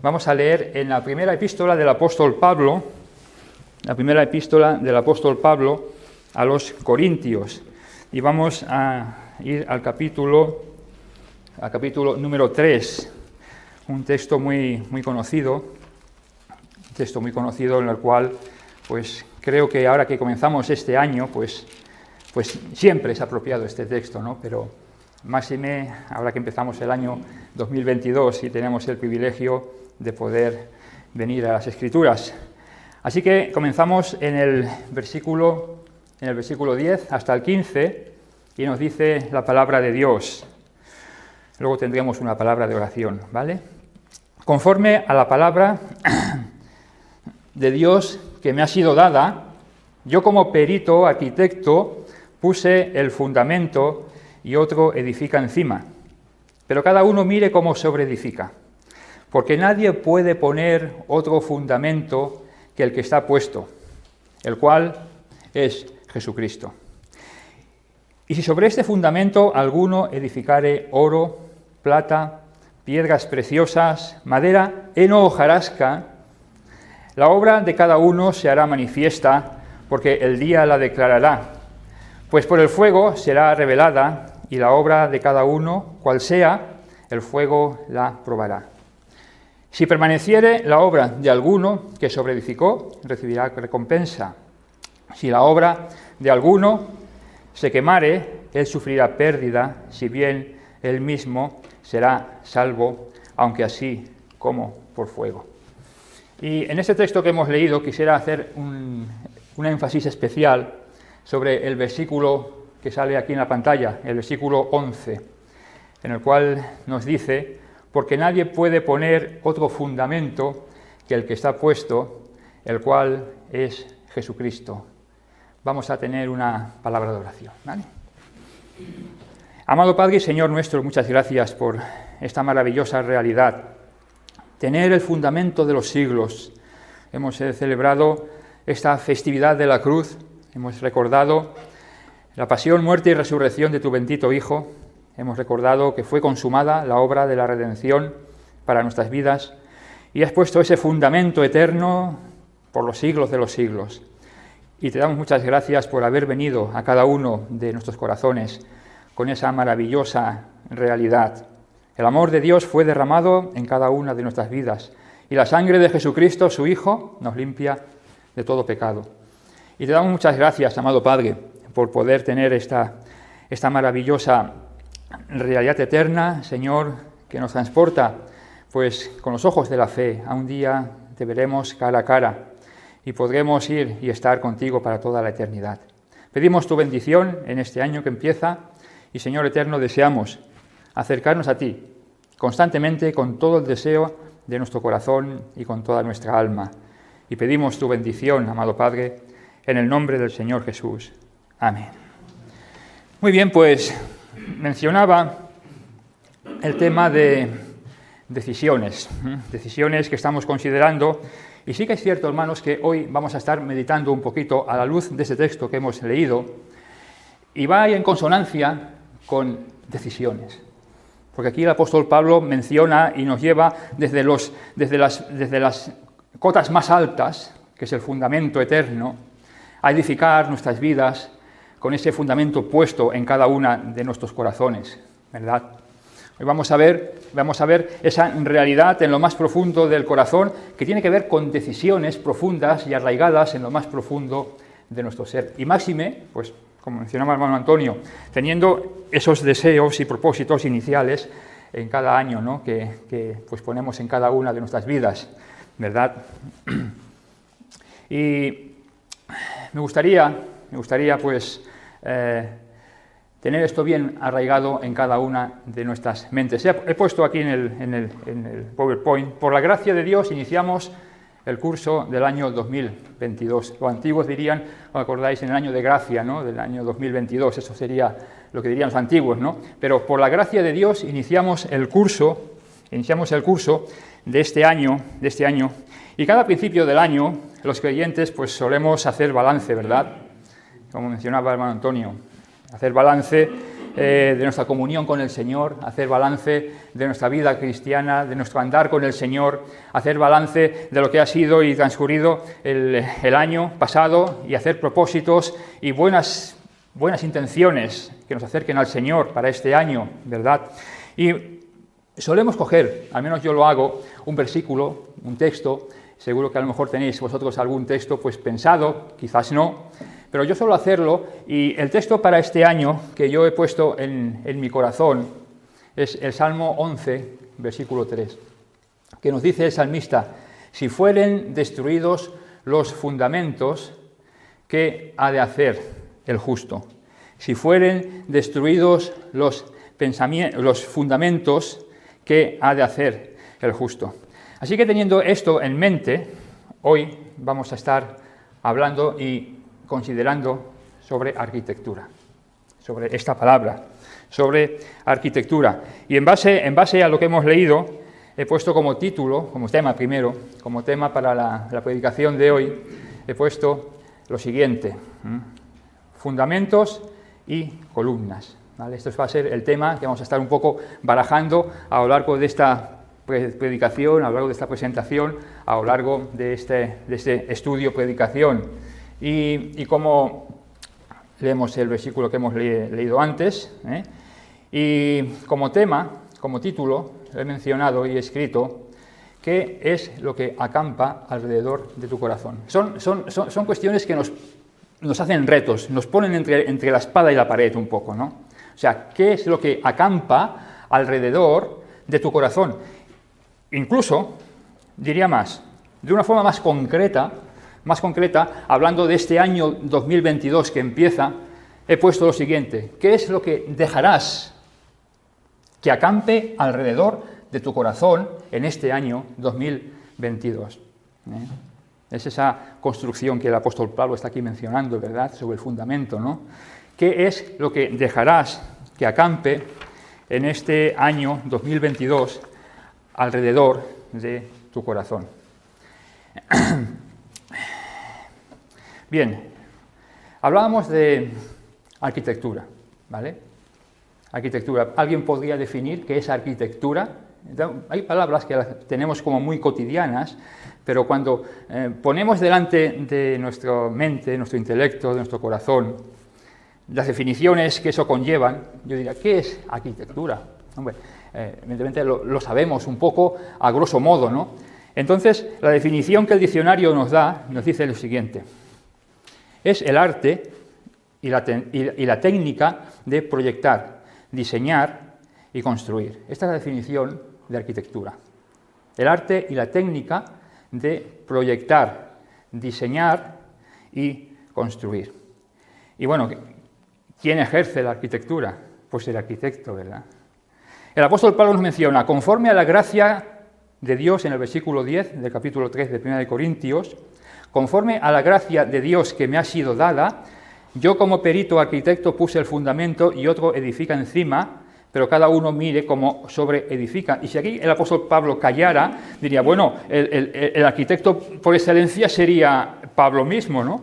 Vamos a leer en la primera epístola del apóstol Pablo, a los Corintios. Y vamos a ir al capítulo número 3, un texto muy conocido, en el cual, pues creo que ahora que comenzamos este año, pues siempre es apropiado este texto, ¿no? Pero máxime ahora que empezamos el año 2022 y tenemos el privilegio de poder venir a las Escrituras. Así que comenzamos en el versículo 10 hasta el 15 y nos dice la palabra de Dios. Luego tendremos una palabra de oración, ¿vale? Conforme a la palabra de Dios que me ha sido dada, yo como perito, arquitecto, puse el fundamento y otro edifica encima. Pero cada uno mire cómo sobreedifica, porque nadie puede poner otro fundamento que el que está puesto, el cual es Jesucristo. Y si sobre este fundamento alguno edificare oro, plata, piedras preciosas, madera, heno o hojarasca, la obra de cada uno se hará manifiesta, porque el día la declarará. Pues por el fuego será revelada, y la obra de cada uno, cual sea, el fuego la probará. Si permaneciere la obra de alguno que sobreedificó, recibirá recompensa. Si la obra de alguno se quemare, él sufrirá pérdida, si bien él mismo será salvo, aunque así como por fuego. Y en este texto que hemos leído quisiera hacer un énfasis especial sobre el versículo que sale aquí en la pantalla, el versículo 11, en el cual nos dice: porque nadie puede poner otro fundamento que el que está puesto, el cual es Jesucristo. Vamos a tener una palabra de oración, ¿vale? Amado Padre y Señor nuestro, muchas gracias por esta maravillosa realidad. Tener el fundamento de los siglos. Hemos celebrado esta festividad de la cruz, hemos recordado la pasión, muerte y resurrección de tu bendito Hijo, hemos recordado que fue consumada la obra de la redención para nuestras vidas y has puesto ese fundamento eterno por los siglos de los siglos. Y te damos muchas gracias por haber venido a cada uno de nuestros corazones con esa maravillosa realidad. El amor de Dios fue derramado en cada una de nuestras vidas y la sangre de Jesucristo, su Hijo, nos limpia de todo pecado. Y te damos muchas gracias, amado Padre, por poder tener esta maravillosa realidad eterna, Señor, que nos transporta pues con los ojos de la fe. A un día te veremos cara a cara y podremos ir y estar contigo para toda la eternidad. Pedimos tu bendición en este año que empieza y, Señor eterno, deseamos acercarnos a ti constantemente con todo el deseo de nuestro corazón y con toda nuestra alma. Y pedimos tu bendición, amado Padre, en el nombre del Señor Jesús. Amén. Muy bien, pues mencionaba el tema de decisiones que estamos considerando. Y sí que es cierto, hermanos, que hoy vamos a estar meditando un poquito a la luz de ese texto que hemos leído y va en consonancia con decisiones. Porque aquí el apóstol Pablo menciona y nos lleva desde las cotas más altas, que es el fundamento eterno, a edificar nuestras vidas con ese fundamento puesto en cada una de nuestros corazones, ¿verdad? Hoy vamos a ver esa realidad en lo más profundo del corazón que tiene que ver con decisiones profundas y arraigadas en lo más profundo de nuestro ser. Y máxime, pues como mencionaba el hermano Antonio, teniendo esos deseos y propósitos iniciales en cada año, ¿no? que pues ponemos en cada una de nuestras vidas, ¿verdad? Y me gustaría pues tener esto bien arraigado en cada una de nuestras mentes. He puesto aquí en el PowerPoint: por la gracia de Dios iniciamos el curso del año 2022. Los antiguos dirían, ¿os acordáis? En el año de gracia, ¿no? Del año 2022, eso sería lo que dirían los antiguos, ¿no? Pero por la gracia de Dios iniciamos el curso de este año, y cada principio del año los creyentes pues solemos hacer balance, ¿verdad? Como mencionaba el hermano Antonio, hacer balance de nuestra comunión con el Señor, hacer balance de nuestra vida cristiana, de nuestro andar con el Señor, hacer balance de lo que ha sido y transcurrido el año pasado y hacer propósitos y buenas intenciones que nos acerquen al Señor para este año, ¿verdad? Y solemos coger, al menos yo lo hago, un versículo, un texto. Seguro que a lo mejor tenéis vosotros algún texto pues pensado, quizás no, pero yo suelo hacerlo, y el texto para este año que yo he puesto en mi corazón es el Salmo 11, versículo 3, que nos dice el salmista: si fueren destruidos los fundamentos, ¿qué ha de hacer el justo? Si fueren destruidos los fundamentos, ¿qué ha de hacer el justo? Así que teniendo esto en mente, hoy vamos a estar hablando y considerando sobre arquitectura, sobre esta palabra, sobre arquitectura. Y en base a lo que hemos leído, he puesto como título, como tema primero, como tema para la predicación de hoy, he puesto lo siguiente: fundamentos y columnas. ¿Vale? Esto va a ser el tema que vamos a estar un poco barajando a lo largo de esta predicación, a lo largo de esta presentación, a lo largo de este estudio predicación. Y como leemos el versículo que hemos leído antes, y como tema, como título, he mencionado y he escrito: ¿qué es lo que acampa alrededor de tu corazón? Son cuestiones que nos hacen retos, nos ponen entre la espada y la pared un poco, ¿no? O sea, ¿qué es lo que acampa alrededor de tu corazón? Incluso, diría más, de una forma más concreta, hablando de este año 2022 que empieza, he puesto lo siguiente: ¿qué es lo que dejarás que acampe alrededor de tu corazón en este año 2022? Es esa construcción que el apóstol Pablo está aquí mencionando, ¿verdad?, sobre el fundamento, ¿no? ¿Qué es lo que dejarás que acampe en este año 2022 alrededor de tu corazón? Bien, hablábamos de arquitectura, ¿vale? Arquitectura. ¿Alguien podría definir qué es arquitectura? Hay palabras que las tenemos como muy cotidianas, pero cuando ponemos delante de nuestra mente, de nuestro intelecto, de nuestro corazón, las definiciones que eso conllevan, yo diría: ¿qué es arquitectura? Hombre, evidentemente lo sabemos un poco a grosso modo, ¿no? Entonces, la definición que el diccionario nos da nos dice lo siguiente: es el arte y la técnica de proyectar, diseñar y construir. Esta es la definición de arquitectura. El arte y la técnica de proyectar, diseñar y construir. Y bueno, ¿quién ejerce la arquitectura? Pues el arquitecto, ¿verdad? El apóstol Pablo nos menciona: conforme a la gracia de Dios, en el versículo 10 del capítulo 3 de 1 de Corintios, conforme a la gracia de Dios que me ha sido dada, yo como perito arquitecto puse el fundamento y otro edifica encima, pero cada uno mire cómo sobreedifica. Y si aquí el apóstol Pablo callara, diría: bueno, el arquitecto por excelencia sería Pablo mismo, ¿no?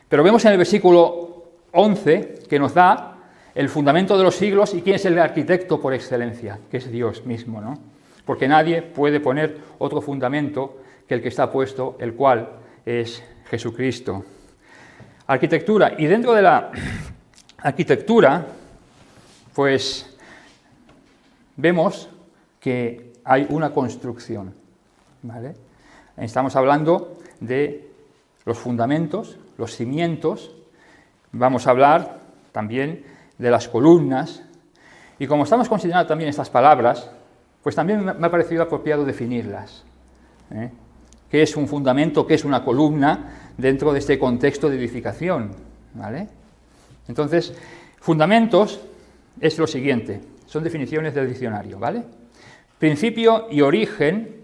Pero vemos en el versículo 11 que nos da el fundamento de los siglos, y quién es el arquitecto por excelencia, que es Dios mismo, ¿no? Porque nadie puede poner otro fundamento que el que está puesto, el cual es Jesucristo. Arquitectura. Y dentro de la arquitectura, pues vemos que hay una construcción, ¿vale? Estamos hablando de los fundamentos, los cimientos. Vamos a hablar también de las columnas. Y como estamos considerando también estas palabras, pues también me ha parecido apropiado definirlas. ¿Qué es un fundamento? ¿Qué es una columna dentro de este contexto de edificación? ¿Vale? Entonces, fundamentos es lo siguiente, son definiciones del diccionario, ¿vale? Principio u origen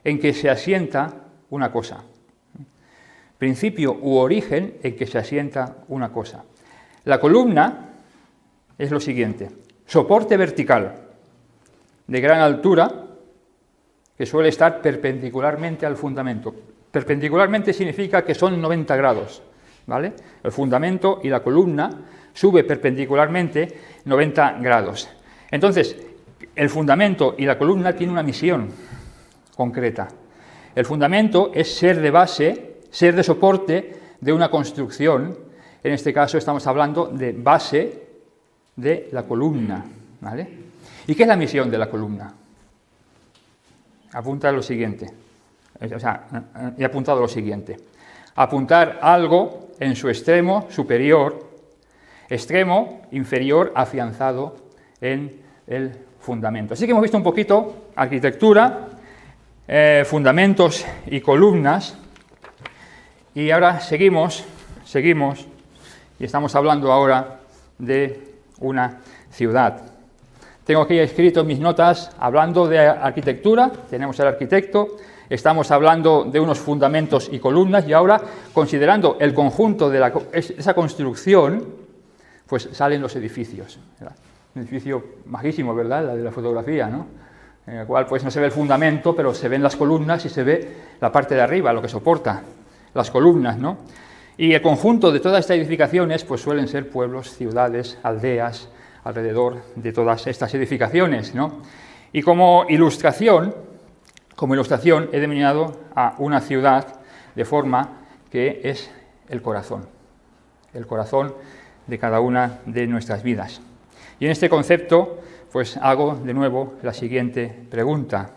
en que se asienta una cosa. Principio u origen en que se asienta una cosa. La columna es lo siguiente: soporte vertical de gran altura que suele estar perpendicularmente al fundamento. Perpendicularmente significa que son 90 grados, ¿vale? El fundamento y la columna sube perpendicularmente 90 grados. Entonces, el fundamento y la columna tienen una misión concreta. El fundamento es ser de base, ser de soporte de una construcción. En este caso estamos hablando de base de la columna, ¿vale? ¿Y qué es la misión de la columna? Apunta lo siguiente. He apuntado lo siguiente. Apuntar algo en su extremo superior, extremo inferior afianzado en el fundamento. Así que hemos visto un poquito arquitectura, fundamentos y columnas, y ahora seguimos, y estamos hablando ahora de una ciudad. Tengo aquí escrito en mis notas, hablando de arquitectura, tenemos el arquitecto, estamos hablando de unos fundamentos y columnas, y ahora, considerando el conjunto de esa construcción, pues salen los edificios, ¿verdad? Un edificio majísimo, ¿verdad?, la de la fotografía, ¿no?, en el cual pues no se ve el fundamento, pero se ven las columnas y se ve la parte de arriba, lo que soporta las columnas, ¿no? Y el conjunto de todas estas edificaciones pues suelen ser pueblos, ciudades, aldeas, alrededor de todas estas edificaciones, ¿no? Y como ilustración he denominado a una ciudad de forma que es el corazón de cada una de nuestras vidas. Y en este concepto, pues hago de nuevo la siguiente pregunta.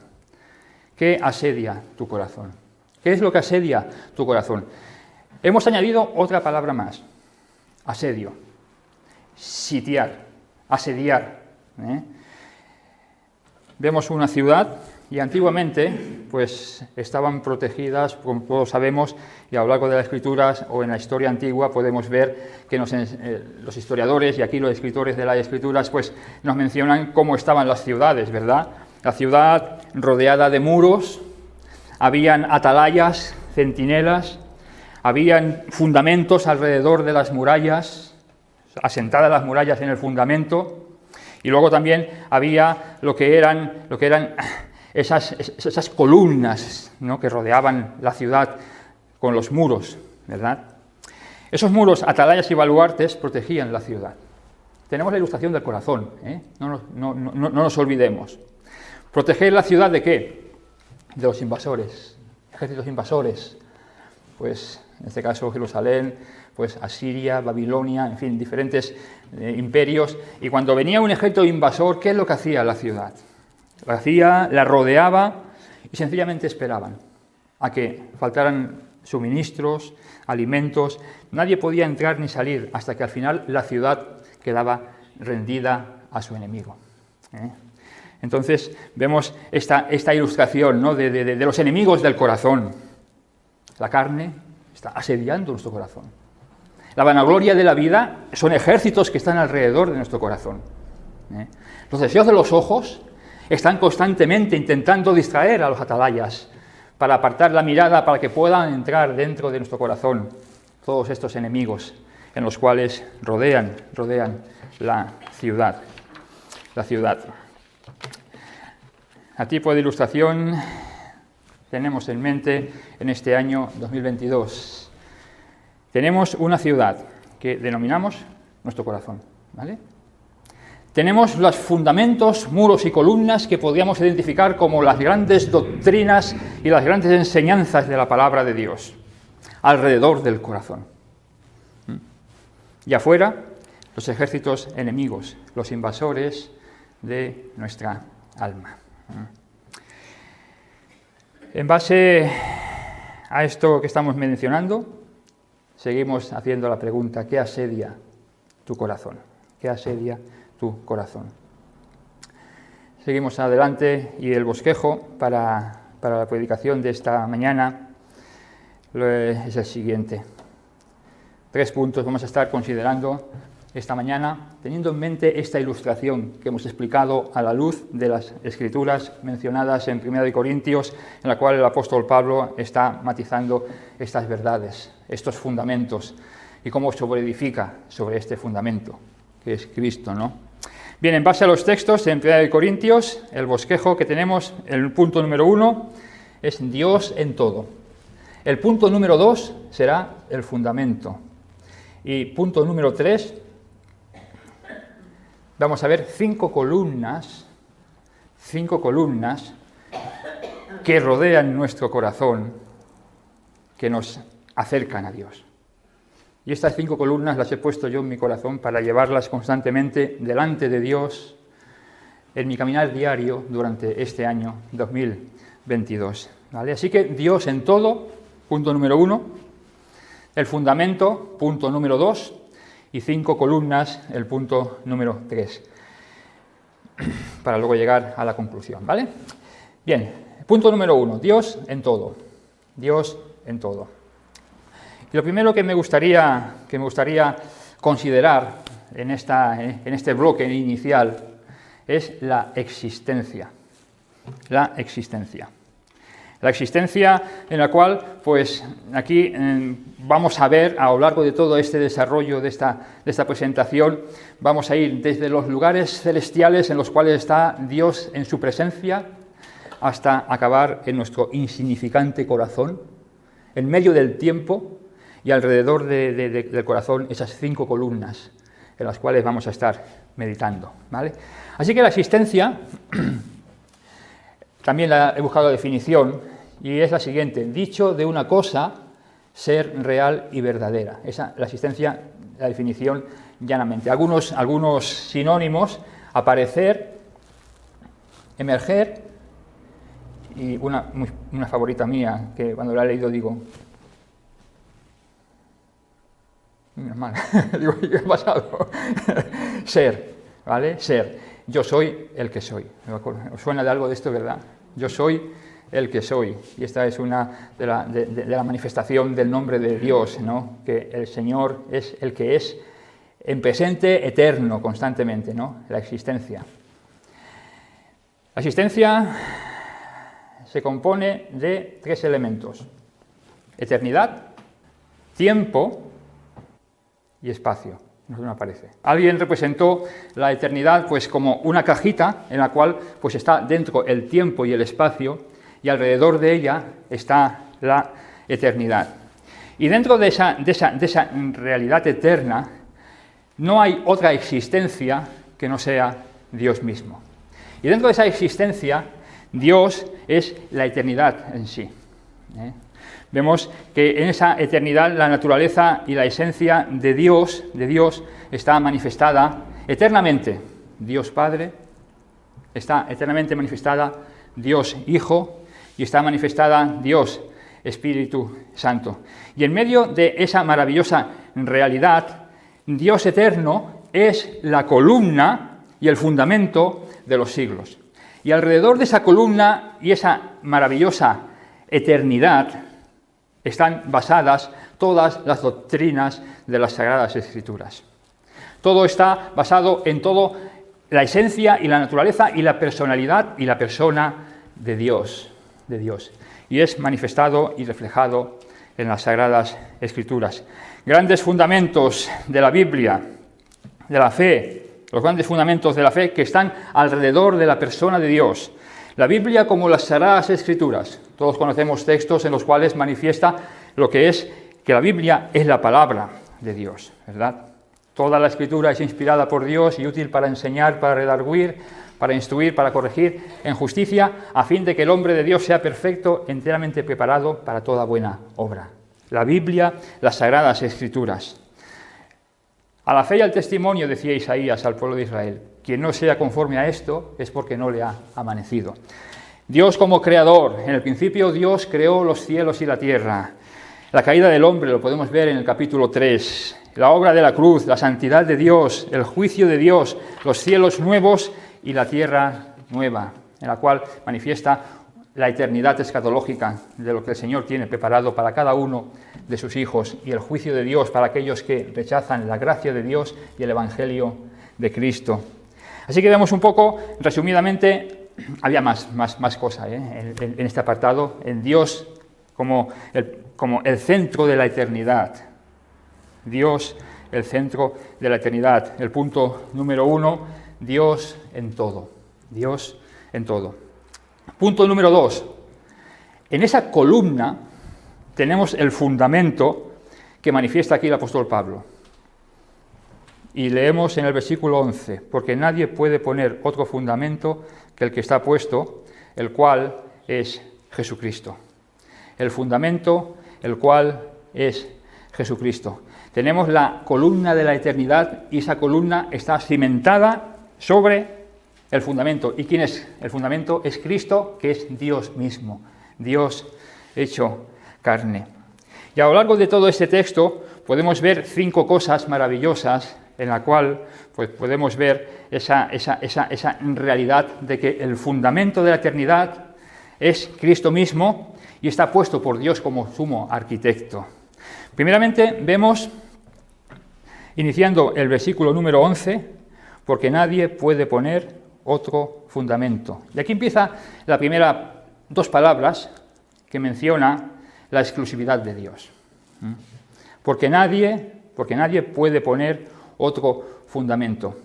¿Qué asedia tu corazón? ¿Qué es lo que asedia tu corazón? Hemos añadido otra palabra más, asedio, sitiar, asediar. Vemos una ciudad y antiguamente pues estaban protegidas, como todos sabemos, y a lo largo de las escrituras o en la historia antigua podemos ver que los historiadores y aquí los escritores de las escrituras pues nos mencionan cómo estaban las ciudades, ¿verdad? La ciudad rodeada de muros, habían atalayas, centinelas, habían fundamentos alrededor de las murallas, asentadas las murallas en el fundamento, y luego también había lo que eran esas columnas, ¿no?, que rodeaban la ciudad con los muros, ¿verdad? Esos muros, atalayas y baluartes protegían la ciudad. Tenemos la ilustración del corazón, ¿eh? No nos olvidemos. ¿Proteger la ciudad de qué? De los invasores, ejércitos invasores. Pues en este caso Jerusalén, pues Asiria, Babilonia, en fin, diferentes imperios. Y cuando venía un ejército invasor, ¿qué es lo que hacía la ciudad? La rodeaba y sencillamente esperaban a que faltaran suministros, alimentos. Nadie podía entrar ni salir hasta que al final la ciudad quedaba rendida a su enemigo. Entonces vemos esta ilustración, ¿no?, de los enemigos del corazón. La carne está asediando nuestro corazón. La vanagloria de la vida son ejércitos que están alrededor de nuestro corazón. Los deseos de los ojos están constantemente intentando distraer a los atalayas para apartar la mirada para que puedan entrar dentro de nuestro corazón todos estos enemigos en los cuales rodean la ciudad. A tipo de ilustración tenemos en mente en este año 2022. Tenemos una ciudad que denominamos nuestro corazón, ¿vale? Tenemos los fundamentos, muros y columnas que podríamos identificar como las grandes doctrinas y las grandes enseñanzas de la palabra de Dios, alrededor del corazón. Y afuera, los ejércitos enemigos, los invasores de nuestra alma. En base a esto que estamos mencionando, seguimos haciendo la pregunta: ¿qué asedia tu corazón? ¿Qué asedia tu corazón? Seguimos adelante y el bosquejo para la predicación de esta mañana es el siguiente. 3 puntos vamos a estar considerando esta mañana, teniendo en mente esta ilustración que hemos explicado a la luz de las Escrituras mencionadas en 1 Corintios, en la cual el apóstol Pablo está matizando estas verdades, estos fundamentos, y cómo sobreedifica sobre este fundamento, que es Cristo, ¿no? Bien, en base a los textos en 1 Corintios, el bosquejo que tenemos, el punto número 1, es Dios en todo. El punto número 2 será el fundamento. Y punto número 3, vamos a ver 5 columnas que rodean nuestro corazón, que nos acercan a Dios. Y estas 5 columnas las he puesto yo en mi corazón para llevarlas constantemente delante de Dios en mi caminar diario durante este año 2022. ¿Vale? Así que Dios en todo, punto número 1, el fundamento, punto número 2, y 5 columnas, el punto número 3, para luego llegar a la conclusión. ¿Vale? Bien, punto número 1, Dios en todo. Dios en todo. Y lo primero que me gustaría considerar en este bloque inicial es la existencia. La existencia. La existencia en la cual, pues aquí vamos a ver, a lo largo de todo este desarrollo de esta presentación, vamos a ir desde los lugares celestiales en los cuales está Dios en su presencia, hasta acabar en nuestro insignificante corazón, en medio del tiempo y alrededor del corazón, esas 5 columnas en las cuales vamos a estar meditando, ¿vale? Así que la existencia, también he buscado la definición, y es la siguiente: dicho de una cosa, ser real y verdadera. Esa, la existencia, la definición llanamente. Algunos sinónimos: aparecer, emerger, y una favorita mía, que cuando la he leído digo, mal, digo, ¿qué ha pasado? Ser, ¿vale? Ser. Yo soy el que soy. ¿Os suena de algo de esto, verdad? Yo soy el que soy. Y esta es una de la manifestación del nombre de Dios, ¿no? Que el Señor es el que es en presente eterno, constantemente, ¿no? La existencia. La existencia se compone de 3 elementos: eternidad, tiempo y espacio. No me aparece. Alguien representó la eternidad pues como una cajita en la cual pues está dentro el tiempo y el espacio, y alrededor de ella está la eternidad. Y dentro de esa realidad eterna no hay otra existencia que no sea Dios mismo. Y dentro de esa existencia, Dios es la eternidad en sí. Vemos que en esa eternidad la naturaleza y la esencia de Dios está manifestada eternamente. Dios Padre, está eternamente manifestada Dios Hijo, y está manifestada Dios Espíritu Santo. Y en medio de esa maravillosa realidad, Dios eterno es la columna y el fundamento de los siglos. Y alrededor de esa columna y esa maravillosa eternidad están basadas todas las doctrinas de las Sagradas Escrituras. Todo está basado en todo la esencia y la naturaleza y la personalidad y la persona de Dios. Y es manifestado y reflejado en las Sagradas Escrituras. Grandes fundamentos de la Biblia, de la fe, los grandes fundamentos de la fe que están alrededor de la persona de Dios. La Biblia como las Sagradas Escrituras. Todos conocemos textos en los cuales manifiesta lo que es que la Biblia es la palabra de Dios, ¿verdad? Toda la Escritura es inspirada por Dios y útil para enseñar, para redarguir, para instruir, para corregir en justicia, a fin de que el hombre de Dios sea perfecto, enteramente preparado para toda buena obra. La Biblia, las Sagradas Escrituras. A la fe y al testimonio, decía Isaías al pueblo de Israel: quien no sea conforme a esto es porque no le ha amanecido. Dios como creador. En el principio Dios creó los cielos y la tierra. La caída del hombre lo podemos ver en el capítulo 3. La obra de la cruz, la santidad de Dios, el juicio de Dios, los cielos nuevos y la tierra nueva, en la cual manifiesta la eternidad escatológica de lo que el Señor tiene preparado para cada uno de sus hijos, y el juicio de Dios para aquellos que rechazan la gracia de Dios y el Evangelio de Cristo. Así que vemos un poco, resumidamente, había más cosas en este apartado, en Dios como el centro de la eternidad. Dios, el centro de la eternidad. El punto número 1, Dios en todo. Dios en todo. Punto número 2. En esa columna tenemos el fundamento que manifiesta aquí el apóstol Pablo. Y leemos en el versículo 11, porque nadie puede poner otro fundamento que el que está puesto, el cual es Jesucristo. El fundamento, el cual es Jesucristo. Tenemos la columna de la eternidad y esa columna está cimentada sobre el fundamento. ¿Y quién es el fundamento? Es Cristo, que es Dios mismo, Dios hecho carne. Y a lo largo de todo este texto podemos ver 5 cosas maravillosas en la cual pues, podemos ver esa realidad de que el fundamento de la eternidad es Cristo mismo y está puesto por Dios como sumo arquitecto. Primeramente vemos, iniciando el versículo número 11, porque nadie puede poner otro fundamento. Y aquí empieza la primera 2 palabras que menciona la exclusividad de Dios. Porque nadie puede poner otro fundamento.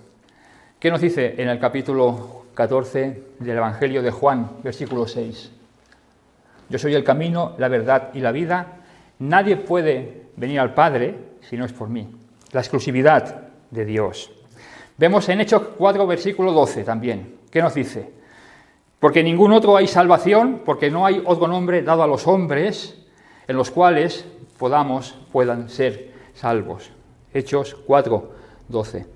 ¿Qué nos dice en el capítulo 14 del Evangelio de Juan, versículo 6? Yo soy el camino, la verdad y la vida. Nadie puede venir al Padre si no es por mí. La exclusividad de Dios. Vemos en Hechos 4, versículo 12 también. ¿Qué nos dice? Porque en ningún otro hay salvación, porque no hay otro nombre dado a los hombres en los cuales puedan ser salvos. Hechos 4, 12.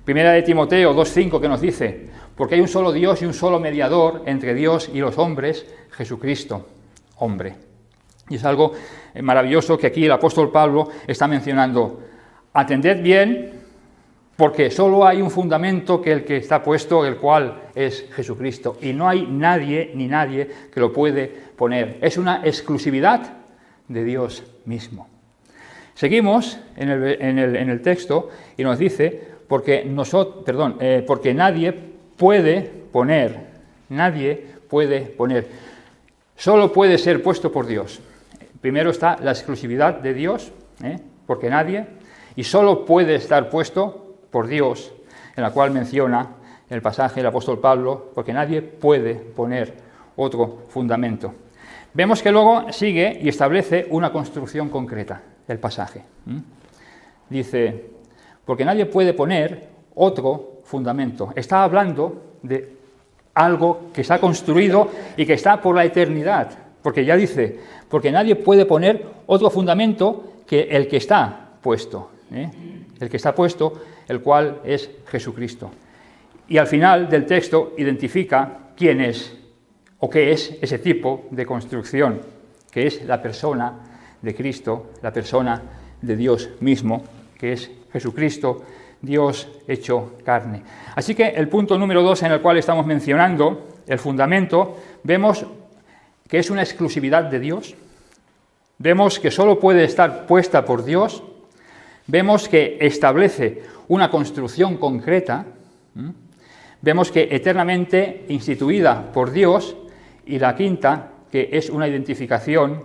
Primera de Timoteo 2:5 que nos dice, porque hay un solo Dios y un solo mediador entre Dios y los hombres, Jesucristo, hombre. Y es algo maravilloso que aquí el apóstol Pablo está mencionando. Atended bien, porque solo hay un fundamento que el que está puesto, el cual es Jesucristo. Y no hay nadie que lo puede poner. Es una exclusividad de Dios mismo. Seguimos en el texto y nos dice, porque nadie puede poner, solo puede ser puesto por Dios. Primero está la exclusividad de Dios, porque nadie, y solo puede estar puesto por Dios, en la cual menciona el pasaje del apóstol Pablo, porque nadie puede poner otro fundamento. Vemos que luego sigue y establece una construcción concreta, el pasaje. Dice, porque nadie puede poner otro fundamento. Está hablando de algo que se ha construido y que está por la eternidad, porque ya dice, porque nadie puede poner otro fundamento que el que está puesto, el que está puesto, el cual es Jesucristo. Y al final del texto identifica quién es o qué es ese tipo de construcción, que es la persona de Cristo, la persona de Dios mismo, que es Jesucristo, Dios hecho carne. Así que el punto número 2 en el cual estamos mencionando el fundamento, vemos que es una exclusividad de Dios, vemos que solo puede estar puesta por Dios, vemos que establece una construcción concreta, vemos que eternamente instituida por Dios, y la quinta, que es una identificación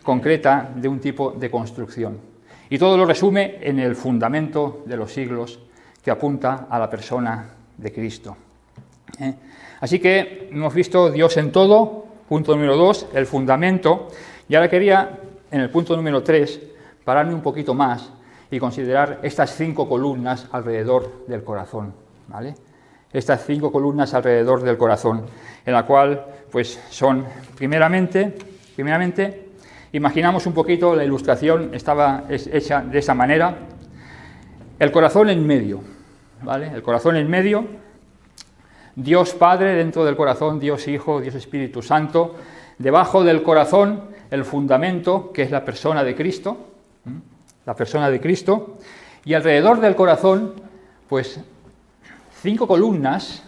concreta de un tipo de construcción. Y todo lo resume en el fundamento de los siglos que apunta a la persona de Cristo. Así que hemos visto Dios en todo, punto número 2, el fundamento, y ahora quería, en el punto número 3, pararme un poquito más y considerar estas 5 columnas alrededor del corazón, ¿vale? Estas 5 columnas alrededor del corazón, en la cual, pues, son, primeramente, imaginamos un poquito, la ilustración es hecha de esa manera, el corazón en medio, ¿vale? El corazón en medio, Dios Padre dentro del corazón, Dios Hijo, Dios Espíritu Santo, debajo del corazón el fundamento, que es la persona de Cristo, y alrededor del corazón, pues, 5 columnas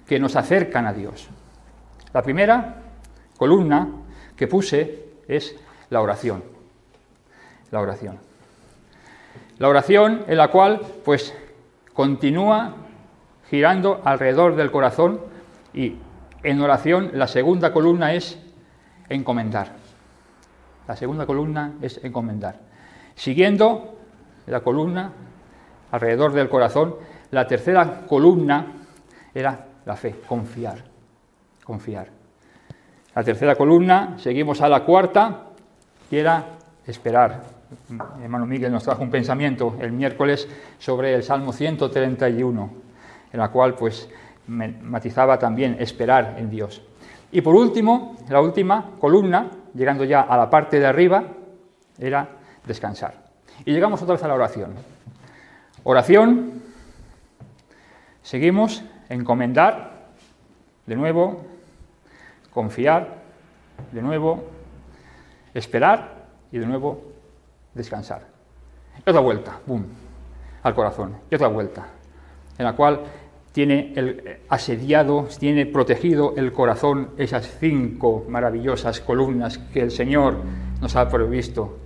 que nos acercan a Dios. La primera columna que puse es la oración. La oración. La oración en la cual, pues, continúa girando alrededor del corazón, y en oración la segunda columna es encomendar. La segunda columna es encomendar. Siguiendo la columna alrededor del corazón, la tercera columna era la fe, confiar. La tercera columna, seguimos a la cuarta, y era esperar, hermano Miguel nos trajo un pensamiento el miércoles sobre el Salmo 131, en la cual pues matizaba también esperar en Dios. Y por último, la última columna, llegando ya a la parte de arriba, era descansar. Y llegamos otra vez a la oración. Oración, seguimos, encomendar, de nuevo, confiar, de nuevo, esperar y de nuevo descansar. Y otra vuelta, ¡bum!, al corazón. Y otra vuelta, en la cual tiene asediado, tiene protegido el corazón esas 5 maravillosas columnas que el Señor nos ha provisto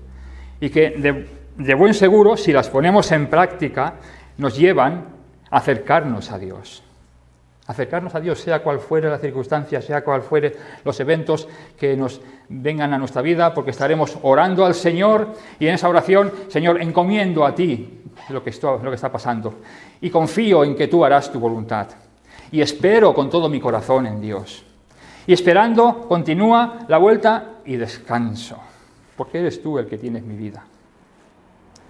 y que de buen seguro, si las ponemos en práctica, nos llevan a acercarnos a Dios. Acercarnos a Dios, sea cual fuere la circunstancia, sea cual fuere los eventos que nos vengan a nuestra vida, porque estaremos orando al Señor y en esa oración, Señor, encomiendo a ti lo que está pasando y confío en que tú harás tu voluntad y espero con todo mi corazón en Dios. Y esperando, continúa la vuelta y descanso, porque eres tú el que tienes mi vida.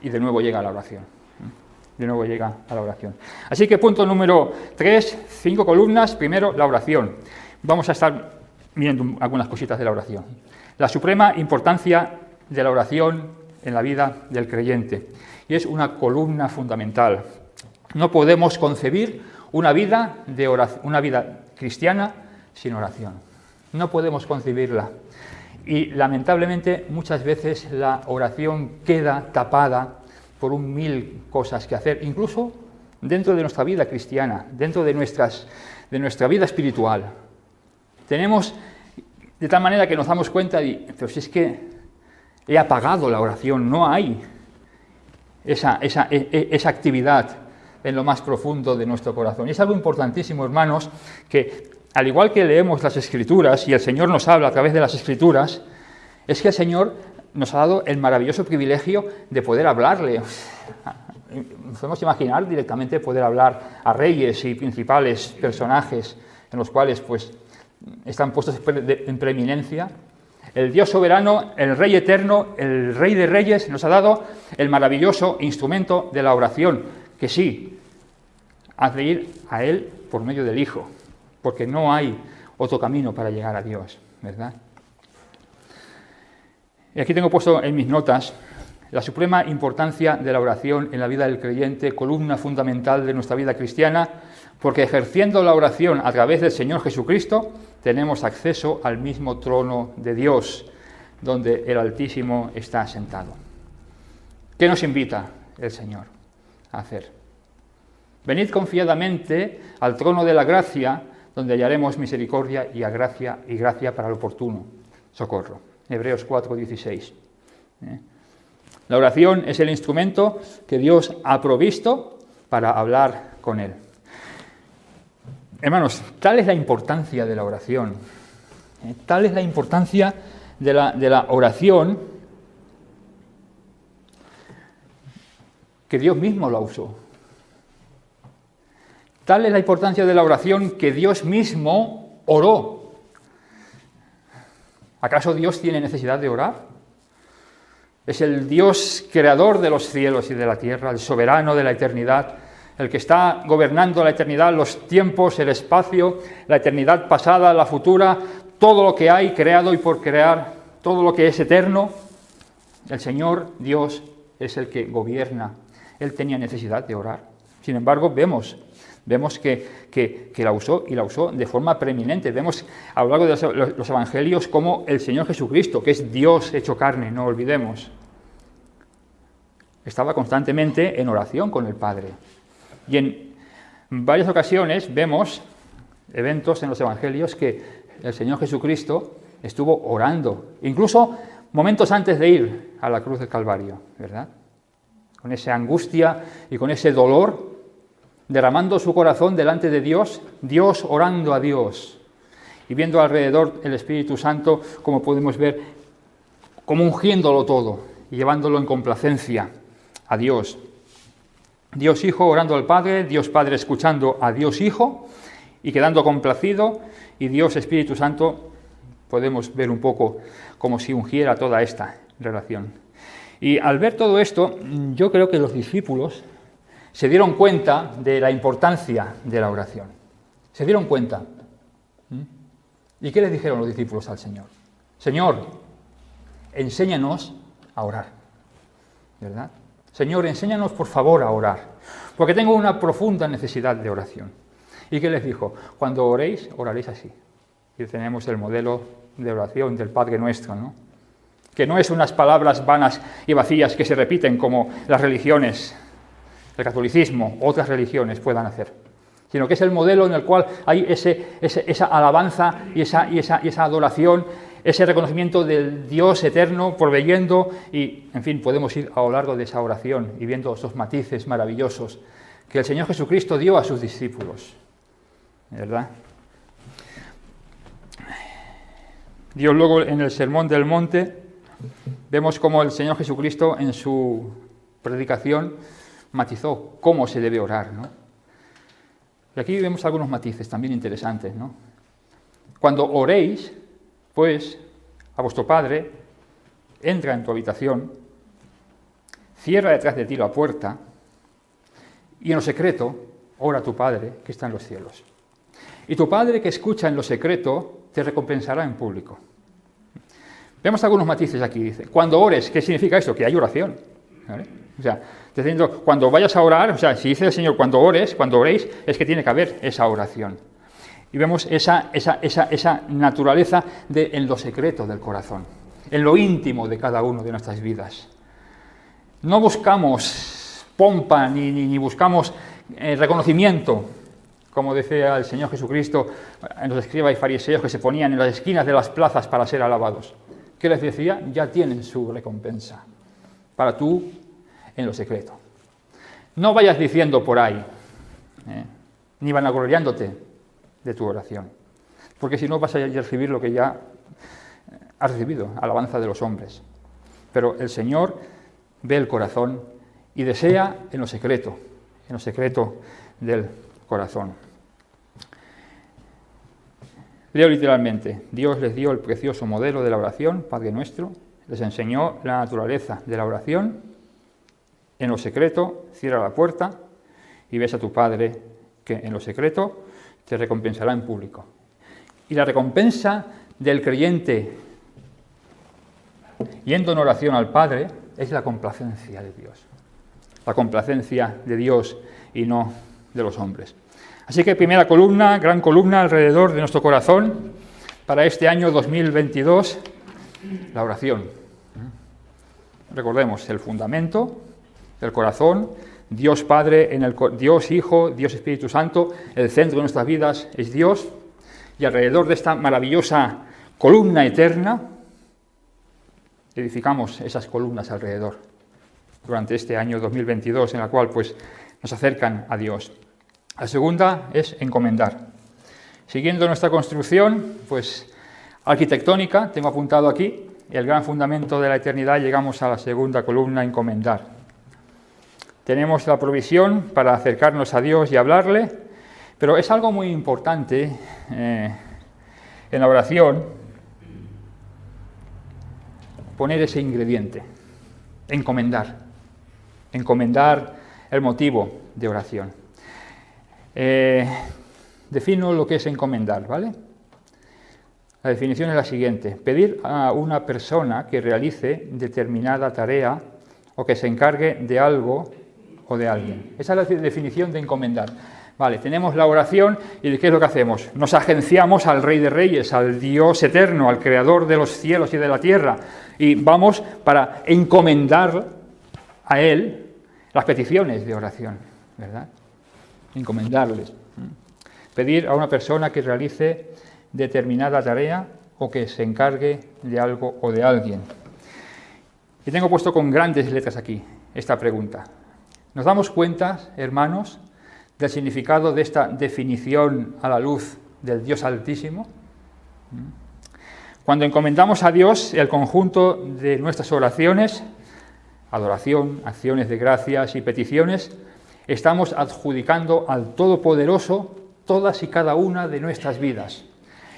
Y de nuevo llega la oración. De nuevo llega a la oración. Así que punto número 3, 5 columnas. Primero, la oración. Vamos a estar viendo algunas cositas de la oración. La suprema importancia de la oración en la vida del creyente. Y es una columna fundamental. No podemos concebir una vida cristiana sin oración. No podemos concebirla. Y lamentablemente muchas veces la oración queda tapada por 1000 cosas que hacer, incluso dentro de nuestra vida cristiana, dentro de nuestra vida espiritual. Tenemos, de tal manera que nos damos cuenta, pero si es que he apagado la oración, no hay esa actividad en lo más profundo de nuestro corazón. Y es algo importantísimo, hermanos, que al igual que leemos las Escrituras y el Señor nos habla a través de las Escrituras, es que el Señor nos ha dado el maravilloso privilegio de poder hablarle. Podemos imaginar directamente poder hablar a reyes y principales personajes en los cuales pues, están puestos en preeminencia. El Dios soberano, el Rey eterno, el Rey de Reyes, nos ha dado el maravilloso instrumento de la oración, que sí, hace ir a Él por medio del Hijo, porque no hay otro camino para llegar a Dios, ¿verdad? Y aquí tengo puesto en mis notas la suprema importancia de la oración en la vida del creyente, columna fundamental de nuestra vida cristiana, porque ejerciendo la oración a través del Señor Jesucristo, tenemos acceso al mismo trono de Dios, donde el Altísimo está sentado. ¿Qué nos invita el Señor a hacer? Venid confiadamente al trono de la gracia, donde hallaremos misericordia y gracia para el oportuno socorro. Hebreos 4:16. La oración es el instrumento que Dios ha provisto para hablar con Él. Hermanos, tal es la importancia de la oración, tal es la importancia de la oración, que Dios mismo la usó. Tal es la importancia de la oración que Dios mismo oró. ¿Acaso Dios tiene necesidad de orar? Es el Dios creador de los cielos y de la tierra, el soberano de la eternidad, el que está gobernando la eternidad, los tiempos, el espacio, la eternidad pasada, la futura, todo lo que hay creado y por crear, todo lo que es eterno. El Señor Dios es el que gobierna. Él tenía necesidad de orar. Sin embargo, vemos que la usó, y la usó de forma preeminente. Vemos a lo largo de los evangelios como el Señor Jesucristo, que es Dios hecho carne, no olvidemos, estaba constantemente en oración con el Padre. Y en varias ocasiones vemos eventos en los evangelios que el Señor Jesucristo estuvo orando, incluso momentos antes de ir a la cruz del Calvario, ¿verdad? Con esa angustia y con ese dolor, derramando su corazón delante de Dios, Dios orando a Dios, y viendo alrededor el Espíritu Santo, como podemos ver, como ungiéndolo todo y llevándolo en complacencia a Dios. Dios Hijo orando al Padre, Dios Padre escuchando a Dios Hijo y quedando complacido, y Dios Espíritu Santo podemos ver un poco como si ungiera toda esta relación. Y al ver todo esto, yo creo que los discípulos se dieron cuenta de la importancia de la oración. Se dieron cuenta. ¿Y qué les dijeron los discípulos al Señor? Señor, enséñanos a orar. ¿Verdad? Señor, enséñanos por favor a orar, porque tengo una profunda necesidad de oración. ¿Y qué les dijo? Cuando oréis, oraréis así. Y tenemos el modelo de oración del Padre Nuestro, ¿no? Que no es unas palabras vanas y vacías que se repiten como las religiones, el catolicismo, otras religiones puedan hacer, sino que es el modelo en el cual hay esa alabanza y esa adoración, ese reconocimiento del Dios eterno proveyendo, y, en fin, podemos ir a lo largo de esa oración y viendo esos matices maravillosos que el Señor Jesucristo dio a sus discípulos, ¿verdad? Dios luego en el Sermón del Monte, vemos cómo el Señor Jesucristo en su predicación matizó cómo se debe orar, ¿no? Y aquí vemos algunos matices también interesantes, ¿no? Cuando oréis, pues, a vuestro Padre, entra en tu habitación, cierra detrás de ti la puerta, y en lo secreto, ora a tu Padre que está en los cielos. Y tu Padre que escucha en lo secreto, te recompensará en público. Vemos algunos matices aquí, dice. Cuando ores, ¿qué significa esto? Que hay oración, ¿vale? O sea, diciendo, cuando vayas a orar, o sea, si dice el Señor, cuando oréis, es que tiene que haber esa oración. Y vemos esa naturaleza en lo secreto del corazón, en lo íntimo de cada uno de nuestras vidas. No buscamos pompa ni buscamos reconocimiento, como decía el Señor Jesucristo en los escribas y fariseos que se ponían en las esquinas de las plazas para ser alabados. ¿Qué les decía? Ya tienen su recompensa para tú en lo secreto. No vayas diciendo por ahí, ni vanagloriándote de tu oración, porque si no vas a recibir lo que ya has recibido, alabanza de los hombres. Pero el Señor ve el corazón y desea en lo secreto del corazón. Leo literalmente: Dios les dio el precioso modelo de la oración, Padre Nuestro, les enseñó la naturaleza de la oración. En lo secreto, cierra la puerta y ves a tu Padre que en lo secreto te recompensará en público. Y la recompensa del creyente yendo en oración al Padre es la complacencia de Dios. La complacencia de Dios y no de los hombres. Así que primera columna, gran columna alrededor de nuestro corazón para este año 2022, la oración. Recordemos el fundamento del corazón, Dios Padre, Dios Hijo, Dios Espíritu Santo, el centro de nuestras vidas es Dios, y alrededor de esta maravillosa columna eterna edificamos esas columnas alrededor durante este año 2022, en la cual pues nos acercan a Dios. La segunda es encomendar. Siguiendo nuestra construcción, pues arquitectónica, tengo apuntado aquí, el gran fundamento de la eternidad, llegamos a la segunda columna, encomendar. Tenemos la provisión para acercarnos a Dios y hablarle, pero es algo muy importante en la oración poner ese ingrediente, encomendar el motivo de oración. Defino lo que es encomendar, ¿vale? La definición es la siguiente: pedir a una persona que realice determinada tarea o que se encargue de algo o de alguien. Esa es la definición de encomendar. Vale, tenemos la oración y ¿qué es lo que hacemos? Nos agenciamos al Rey de Reyes, al Dios eterno, al Creador de los cielos y de la tierra, y vamos para encomendar a Él las peticiones de oración, ¿verdad? Encomendarles. Pedir a una persona que realice determinada tarea o que se encargue de algo o de alguien. Y tengo puesto con grandes letras aquí esta pregunta. ¿Nos damos cuenta, hermanos, del significado de esta definición a la luz del Dios Altísimo? Cuando encomendamos a Dios el conjunto de nuestras oraciones, adoración, acciones de gracias y peticiones, estamos adjudicando al Todopoderoso todas y cada una de nuestras vidas,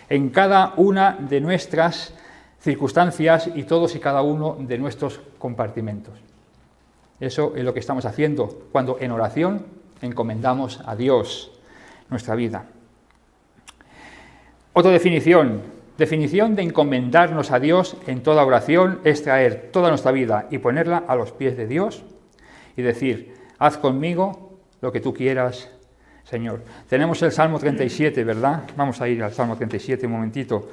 en cada una de nuestras circunstancias y todos y cada uno de nuestros compartimentos. Eso es lo que estamos haciendo cuando en oración encomendamos a Dios nuestra vida. Otra definición de encomendarnos a Dios en toda oración es traer toda nuestra vida y ponerla a los pies de Dios y decir, haz conmigo lo que tú quieras, Señor. Tenemos el Salmo 37, ¿verdad? Vamos a ir al Salmo 37 un momentito,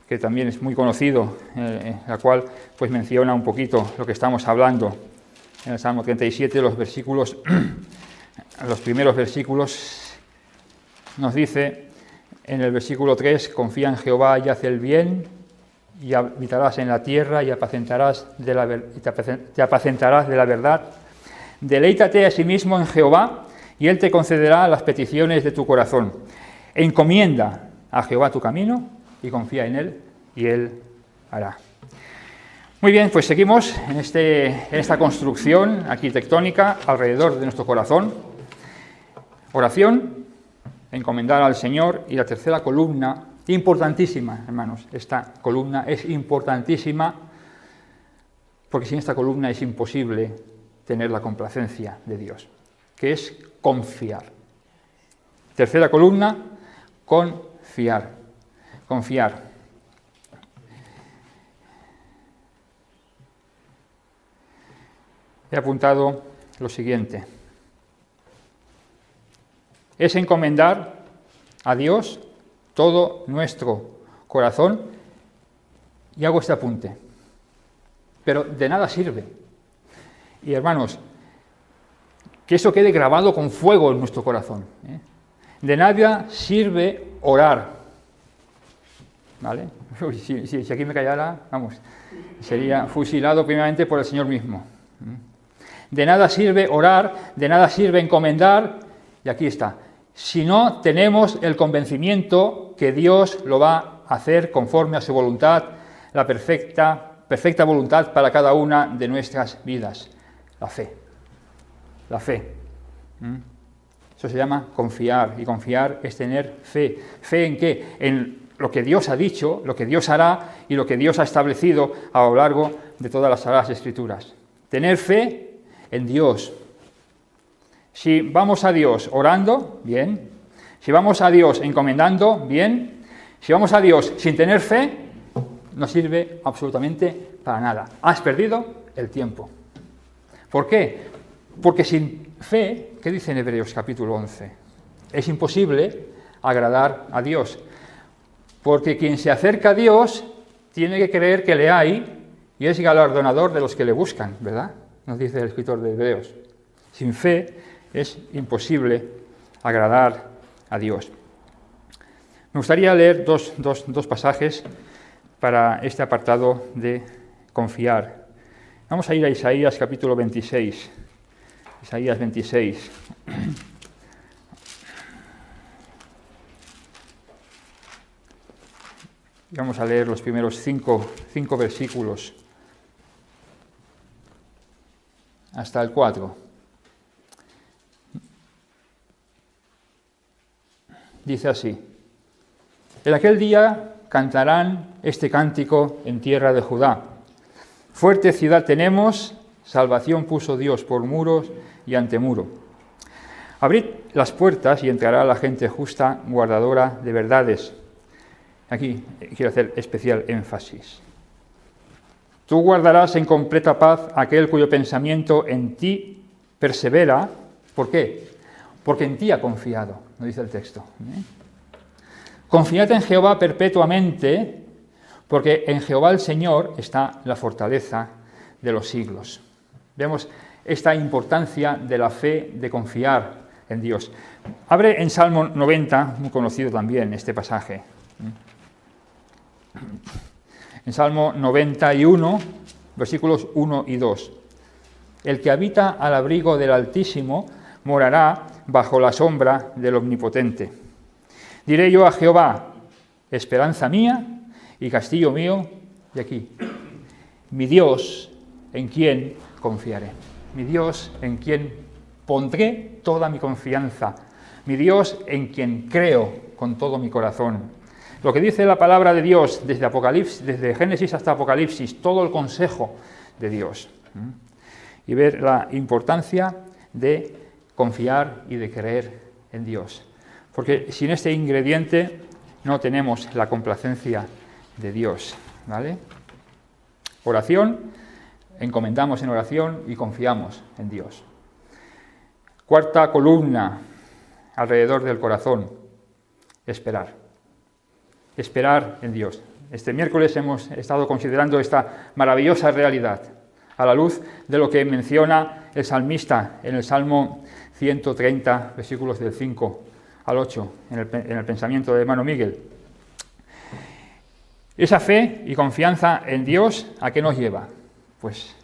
que también es muy conocido, la cual pues menciona un poquito lo que estamos hablando. En el Salmo 37, los primeros versículos, nos dice en el versículo 3, confía en Jehová y haz el bien, y habitarás en la tierra y te apacentarás de la verdad. Deleítate a sí mismo en Jehová, y Él te concederá las peticiones de tu corazón. Encomienda a Jehová tu camino y confía en Él, y Él hará. Muy bien, pues seguimos en esta construcción arquitectónica alrededor de nuestro corazón. Oración, encomendar al Señor, y la tercera columna, importantísima, hermanos, esta columna es importantísima, porque sin esta columna es imposible tener la complacencia de Dios, que es confiar. Tercera columna, confiar. Confiar. He apuntado lo siguiente. Es encomendar a Dios todo nuestro corazón, y hago este apunte, pero de nada sirve. Y hermanos, que eso quede grabado con fuego en nuestro corazón, ¿eh? De nada sirve orar, ¿vale? Si aquí me callara, vamos, sería fusilado primeramente por el Señor mismo. De nada sirve orar, de nada sirve encomendar, y aquí está, si no tenemos el convencimiento que Dios lo va a hacer conforme a su voluntad, la perfecta voluntad para cada una de nuestras vidas. La fe. La fe. Eso se llama confiar, y confiar es tener fe. ¿Fe en qué? En lo que Dios ha dicho, lo que Dios hará y lo que Dios ha establecido a lo largo de todas las Sagradas Escrituras. Tener fe en Dios. Si vamos a Dios orando, bien. Si vamos a Dios encomendando, bien. Si vamos a Dios sin tener fe, no sirve absolutamente para nada. Has perdido el tiempo. ¿Por qué? Porque sin fe, ¿qué dice en Hebreos capítulo 11? Es imposible agradar a Dios. Porque quien se acerca a Dios tiene que creer que le hay y es galardonador de los que le buscan, ¿verdad? Nos dice el escritor de Hebreos. Sin fe es imposible agradar a Dios. Me gustaría leer dos pasajes para este apartado de confiar. Vamos a ir a Isaías capítulo 26. Isaías 26. Y vamos a leer los primeros cinco versículos hasta el 4. Dice así: en aquel día cantarán este cántico en tierra de Judá. Fuerte ciudad tenemos, salvación puso Dios por muros y antemuro. Abrid las puertas y entrará la gente justa, guardadora de verdades. Aquí quiero hacer especial énfasis. Tú guardarás en completa paz aquel cuyo pensamiento en ti persevera. ¿Por qué? Porque en ti ha confiado, nos dice el texto. Confiad en Jehová perpetuamente, porque en Jehová el Señor está la fortaleza de los siglos. Vemos esta importancia de la fe, de confiar en Dios. Abre en Salmo 90, muy conocido también este pasaje. En Salmo 91, versículos 1 y 2. El que habita al abrigo del Altísimo morará bajo la sombra del Omnipotente. Diré yo a Jehová, esperanza mía y castillo mío, y aquí, mi Dios en quien confiaré. Mi Dios en quien pondré toda mi confianza. Mi Dios en quien creo con todo mi corazón. Lo que dice la palabra de Dios desde Apocalipsis, desde Génesis hasta Apocalipsis, todo el consejo de Dios. Y ver la importancia de confiar y de creer en Dios. Porque sin este ingrediente no tenemos la complacencia de Dios, ¿vale? Oración, encomendamos en oración y confiamos en Dios. Cuarta columna alrededor del corazón, esperar. Esperar en Dios. Este miércoles hemos estado considerando esta maravillosa realidad a la luz de lo que menciona el salmista en el Salmo 130, versículos del 5 al 8, en el pensamiento de hermano Miguel. Esa fe y confianza en Dios, ¿a qué nos lleva? Pues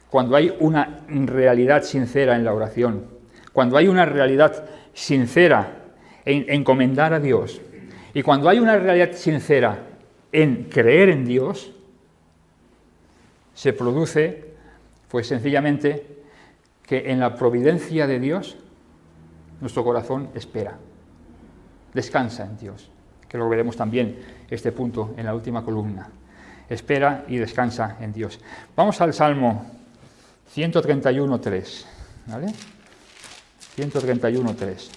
cuando hay una realidad sincera en la oración, cuando hay una realidad sincera en encomendar a Dios, y cuando hay una realidad sincera en creer en Dios, se produce, pues sencillamente, que en la providencia de Dios, nuestro corazón espera, descansa en Dios, que lo veremos también este punto en la última columna. Espera y descansa en Dios. Vamos al Salmo 131.3, ¿vale? 131.3.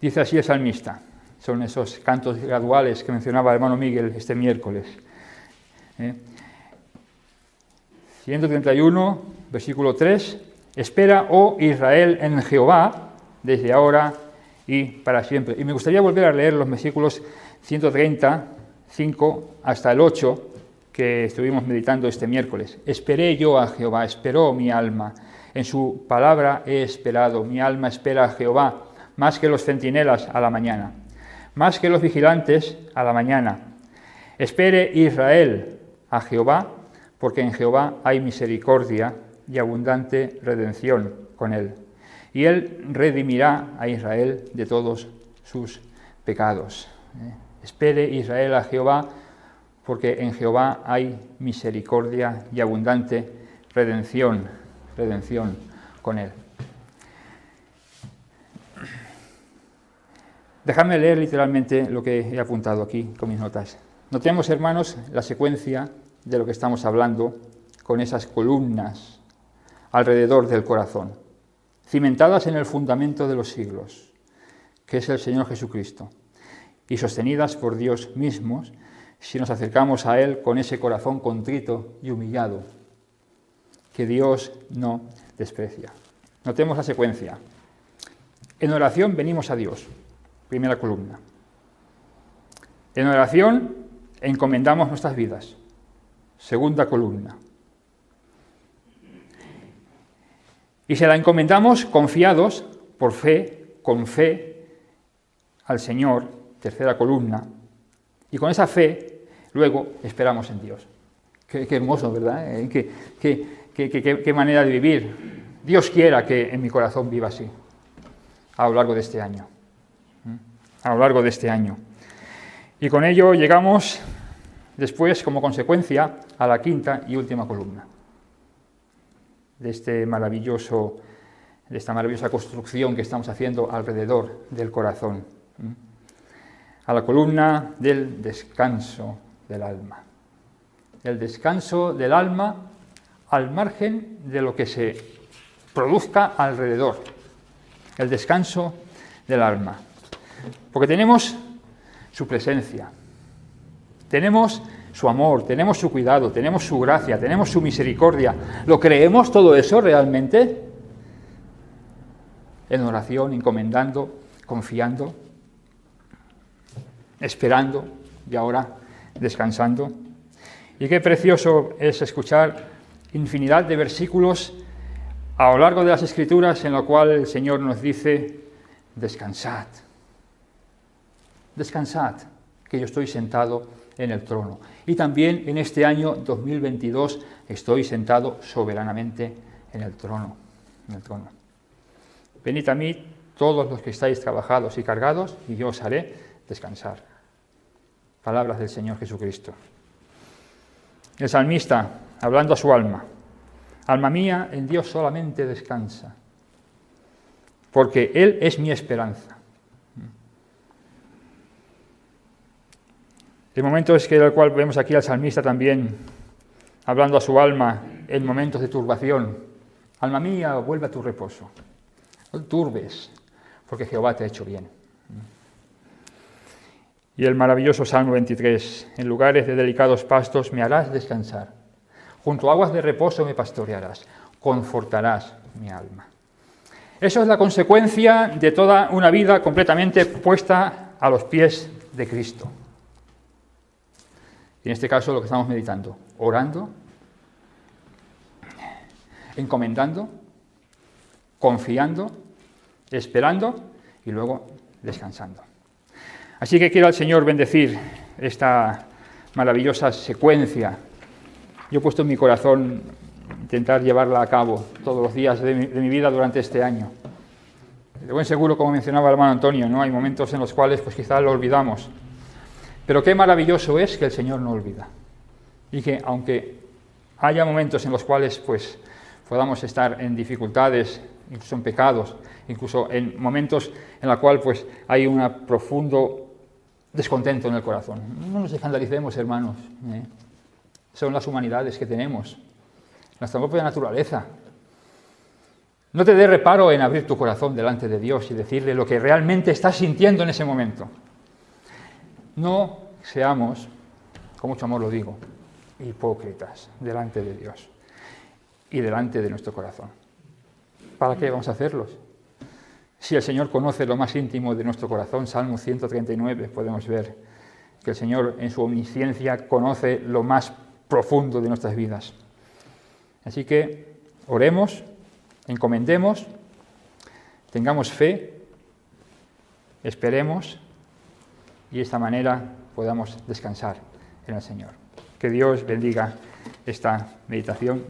Dice así el salmista, son esos cantos graduales que mencionaba el hermano Miguel este miércoles. 131, versículo 3, espera, oh Israel, en Jehová, desde ahora y para siempre. Y me gustaría volver a leer los versículos 135 hasta el 8, que estuvimos meditando este miércoles. Esperé yo a Jehová, esperó mi alma, en su palabra he esperado, mi alma espera a Jehová, más que los centinelas a la mañana, más que los vigilantes a la mañana. Espere Israel a Jehová, porque en Jehová hay misericordia y abundante redención con él. Y él redimirá a Israel de todos sus pecados. Espere Israel a Jehová, porque en Jehová hay misericordia y abundante redención con él. Dejadme leer literalmente lo que he apuntado aquí con mis notas. Notemos, hermanos, la secuencia de lo que estamos hablando con esas columnas alrededor del corazón, cimentadas en el fundamento de los siglos, que es el Señor Jesucristo, y sostenidas por Dios mismo, si nos acercamos a Él con ese corazón contrito y humillado, que Dios no desprecia. Notemos la secuencia. En oración venimos a Dios, primera columna. En oración encomendamos nuestras vidas, segunda columna. Y se la encomendamos confiados, por fe, con fe, al Señor, tercera columna. Y con esa fe, luego, esperamos en Dios. Qué hermoso, ¿verdad? Qué manera de vivir. Dios quiera que en mi corazón viva así, a lo largo de este año. A lo largo de este año. Y con ello llegamos después, como consecuencia, a la quinta y última columna de esta maravillosa construcción que estamos haciendo alrededor del corazón. A la columna del descanso del alma. El descanso del alma al margen de lo que se produzca alrededor. El descanso del alma. Porque tenemos su presencia, tenemos su amor, tenemos su cuidado, tenemos su gracia, tenemos su misericordia. ¿Lo creemos todo eso realmente? En oración, encomendando, confiando, esperando y ahora descansando. Y qué precioso es escuchar infinidad de versículos a lo largo de las Escrituras en lo cual el Señor nos dice, descansad. Descansad, que yo estoy sentado en el trono. Y también en este año 2022 estoy sentado soberanamente en el trono. Venid a mí todos los que estáis trabajados y cargados, y yo os haré descansar. Palabras del Señor Jesucristo. El salmista, hablando a su alma, alma mía, en Dios solamente descansa, porque Él es mi esperanza. El momento es que en el cual vemos aquí al salmista también hablando a su alma en momentos de turbación. Alma mía, vuelve a tu reposo. No turbes, porque Jehová te ha hecho bien. Y el maravilloso Salmo 23, en lugares de delicados pastos me harás descansar. Junto a aguas de reposo me pastorearás, confortarás mi alma. Eso es la consecuencia de toda una vida completamente puesta a los pies de Cristo. Y en este caso lo que estamos meditando, orando, encomendando, confiando, esperando y luego descansando. Así que quiero al Señor bendecir esta maravillosa secuencia. Yo he puesto en mi corazón intentar llevarla a cabo todos los días de mi vida durante este año. De buen seguro, como mencionaba el hermano Antonio, ¿no? Hay momentos en los cuales pues quizás lo olvidamos. Pero qué maravilloso es que el Señor no olvida. Y que aunque haya momentos en los cuales pues podamos estar en dificultades, incluso en pecados, incluso en momentos en los cuales pues hay un profundo descontento en el corazón. No nos escandalicemos, hermanos. Son las humanidades que tenemos, nuestra propia naturaleza. No te dé reparo en abrir tu corazón delante de Dios y decirle lo que realmente estás sintiendo en ese momento. No seamos, con mucho amor lo digo, hipócritas delante de Dios y delante de nuestro corazón. ¿Para qué vamos a hacerlos? Si el Señor conoce lo más íntimo de nuestro corazón, Salmo 139, podemos ver que el Señor en su omnisciencia conoce lo más profundo de nuestras vidas. Así que oremos, encomendemos, tengamos fe, esperemos y de esta manera podamos descansar en el Señor. Que Dios bendiga esta meditación.